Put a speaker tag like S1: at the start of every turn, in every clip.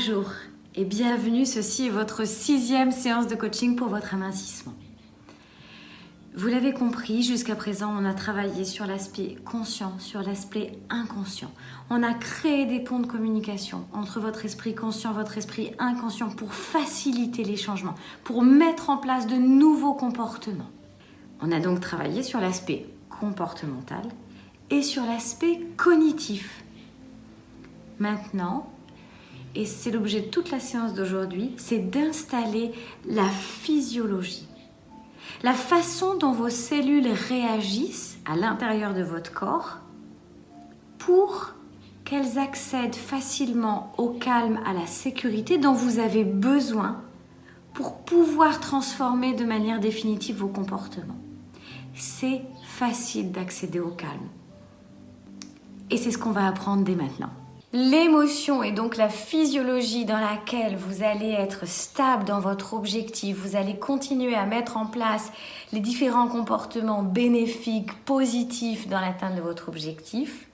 S1: Bonjour et bienvenue, ceci est votre 6e séance de coaching pour votre amincissement. Vous l'avez compris, jusqu'à présent on a travaillé sur l'aspect conscient, sur l'aspect inconscient. On a créé des ponts de communication entre votre esprit conscient, votre esprit inconscient pour faciliter les changements, pour mettre en place de nouveaux comportements. On a donc travaillé sur l'aspect comportemental et sur l'aspect cognitif. Maintenant, et c'est l'objet de toute la séance d'aujourd'hui, c'est d'installer la physiologie. La façon dont vos cellules réagissent à l'intérieur de votre corps pour qu'elles accèdent facilement au calme, à la sécurité dont vous avez besoin pour pouvoir transformer de manière définitive vos comportements. C'est facile d'accéder au calme. Et c'est ce qu'on va apprendre dès maintenant. L'émotion est donc la physiologie dans laquelle vous allez être stable dans votre objectif. Vous allez continuer à mettre en place les différents comportements bénéfiques, positifs dans l'atteinte de votre objectif.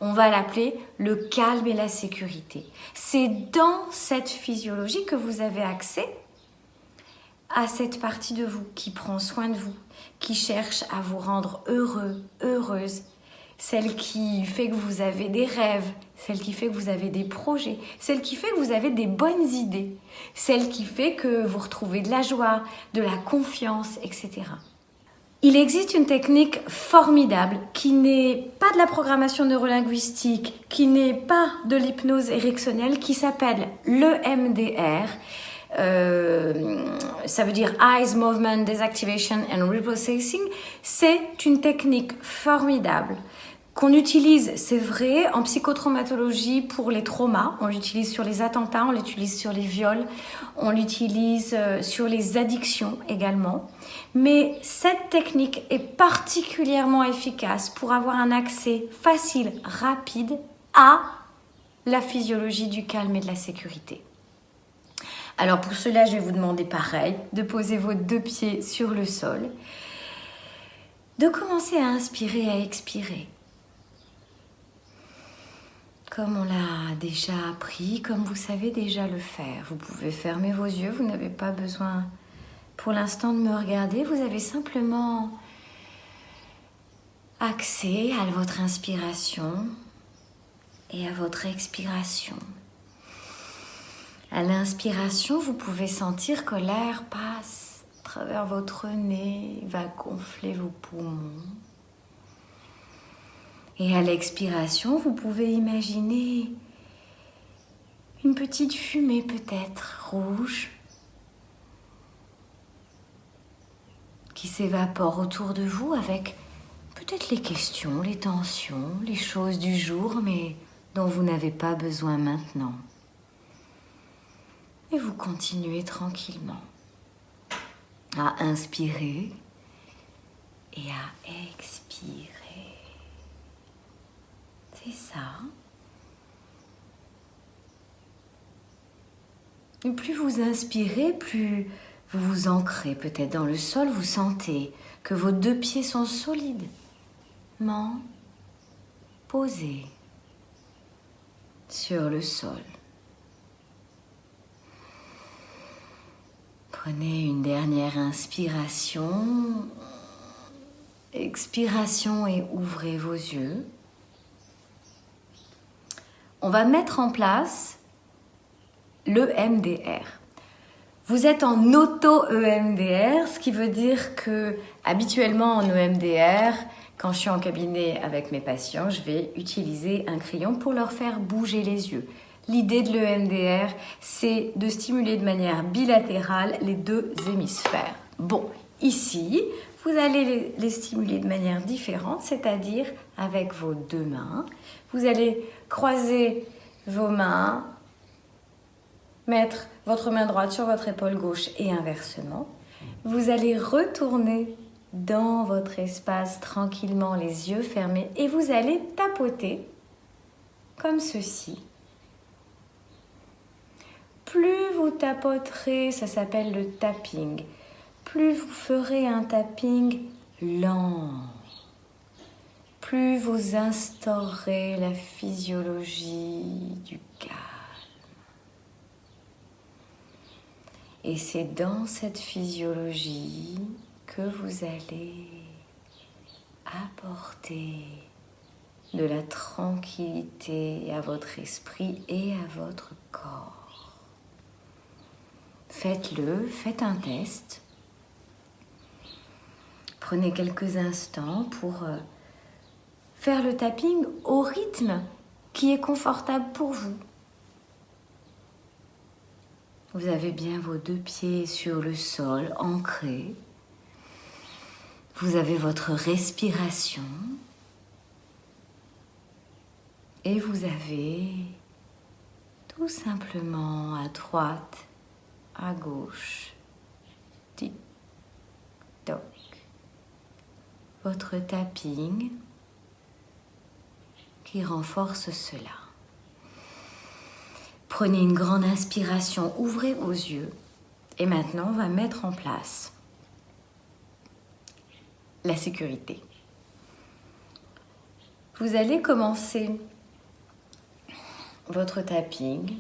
S1: On va l'appeler le calme et la sécurité. C'est dans cette physiologie que vous avez accès à cette partie de vous qui prend soin de vous, qui cherche à vous rendre heureux, heureuse. Celle qui fait que vous avez des rêves, celle qui fait que vous avez des projets, celle qui fait que vous avez des bonnes idées, celle qui fait que vous retrouvez de la joie, de la confiance, etc. Il existe une technique formidable qui n'est pas de la programmation neurolinguistique, qui n'est pas de l'hypnoseéricksonienne, qui s'appelle l'EMDR. Ça veut dire Eyes Movement Desactivation and Reprocessing. C'est une technique formidable qu'on utilise, c'est vrai, en psychotraumatologie pour les traumas. On l'utilise sur les attentats, on l'utilise sur les viols, on l'utilise sur les addictions également. Mais cette technique est particulièrement efficace pour avoir un accès facile, rapide à la physiologie du calme et de la sécurité. Alors pour cela, je vais vous demander pareil, de poser vos 2 pieds sur le sol, de commencer à inspirer et à expirer. Comme on l'a déjà appris, comme vous savez déjà le faire. Vous pouvez fermer vos yeux, vous n'avez pas besoin pour l'instant de me regarder, vous avez simplement accès à votre inspiration et à votre expiration. À l'inspiration, vous pouvez sentir que l'air passe à travers votre nez, va gonfler vos poumons. Et à l'expiration, vous pouvez imaginer une petite fumée peut-être rouge qui s'évapore autour de vous avec peut-être les questions, les tensions, les choses du jour, mais dont vous n'avez pas besoin maintenant. Et vous continuez tranquillement à inspirer et à expirer. C'est ça. Et plus vous inspirez, plus vous vous ancrez peut-être dans le sol. Vous sentez que vos 2 pieds sont solidement posés sur le sol. Prenez une dernière inspiration, expiration et ouvrez vos yeux. On va mettre en place l'EMDR. Vous êtes en auto-EMDR, ce qui veut dire que habituellement en EMDR, quand je suis en cabinet avec mes patients, je vais utiliser un crayon pour leur faire bouger les yeux. L'idée de l'EMDR, c'est de stimuler de manière bilatérale les 2 hémisphères. Bon, ici, vous allez les stimuler de manière différente, c'est-à-dire avec vos 2 mains. Vous allez croiser vos mains, mettre votre main droite sur votre épaule gauche et inversement. Vous allez retourner dans votre espace tranquillement, les yeux fermés, et vous allez tapoter comme ceci. Plus vous tapoterez, ça s'appelle le tapping, plus vous ferez un tapping lent. Plus vous instaurerez la physiologie du calme. Et c'est dans cette physiologie que vous allez apporter de la tranquillité à votre esprit et à votre corps. Faites-le, faites un test. Prenez quelques instants pour faire le tapping au rythme qui est confortable pour vous. Vous avez bien vos 2 pieds sur le sol, ancrés. Vous avez votre respiration. Et vous avez tout simplement à droite, à gauche, tic, toc, votre tapping qui renforce cela. Prenez une grande inspiration, ouvrez vos yeux et maintenant on va mettre en place la sécurité. Vous allez commencer votre tapping.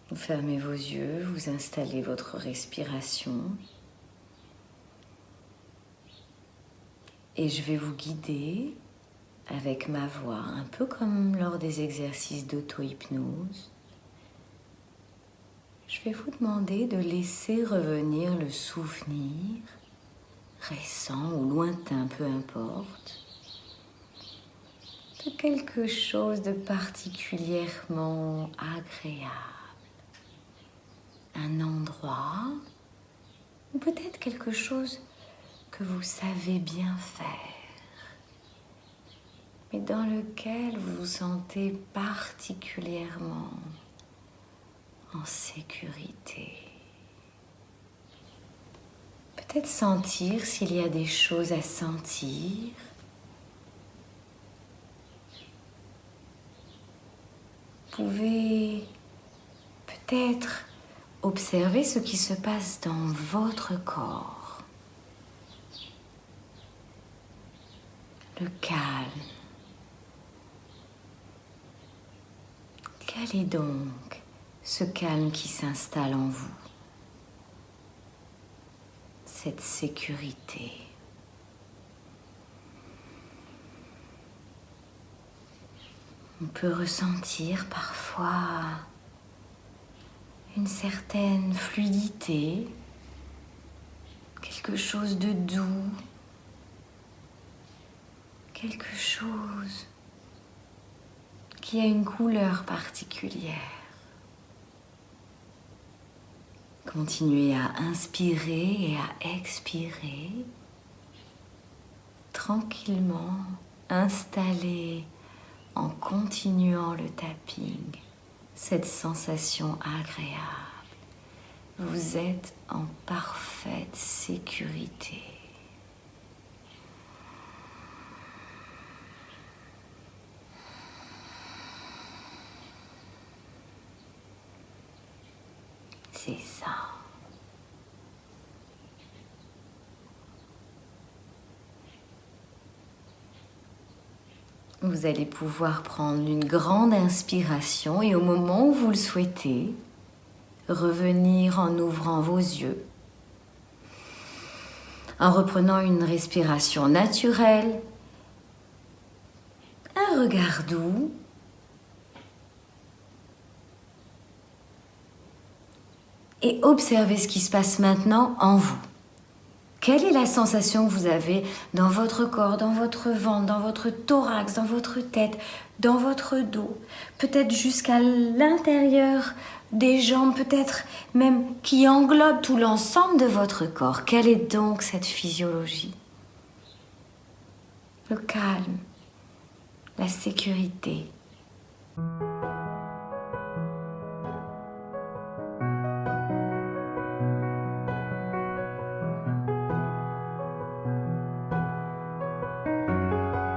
S1: Vous fermez vos yeux, vous installez votre respiration et je vais vous guider avec ma voix, un peu comme lors des exercices d'auto-hypnose. Je vais vous demander de laisser revenir le souvenir, récent ou lointain, peu importe, de quelque chose de particulièrement agréable. Un endroit ou peut-être quelque chose que vous savez bien faire, mais dans lequel vous vous sentez particulièrement en sécurité. Peut-être sentir s'il y a des choses à sentir. Vous pouvez peut-être observer ce qui se passe dans votre corps. Le calme. Quel est donc ce calme qui s'installe en vous? Cette sécurité. On peut ressentir parfois une certaine fluidité, quelque chose de doux, quelque chose qui a une couleur particulière. Continuez à inspirer et à expirer, tranquillement installez en continuant le tapping cette sensation agréable. Vous êtes en parfaite sécurité. C'est ça. Vous allez pouvoir prendre une grande inspiration et au moment où vous le souhaitez, revenir en ouvrant vos yeux, en reprenant une respiration naturelle, un regard doux, et observez ce qui se passe maintenant en vous. Quelle est la sensation que vous avez dans votre corps, dans votre ventre, dans votre thorax, dans votre tête, dans votre dos, peut-être jusqu'à l'intérieur des jambes, peut-être même qui englobe tout l'ensemble de votre corps. Quelle est donc cette physiologie? Le calme, la sécurité.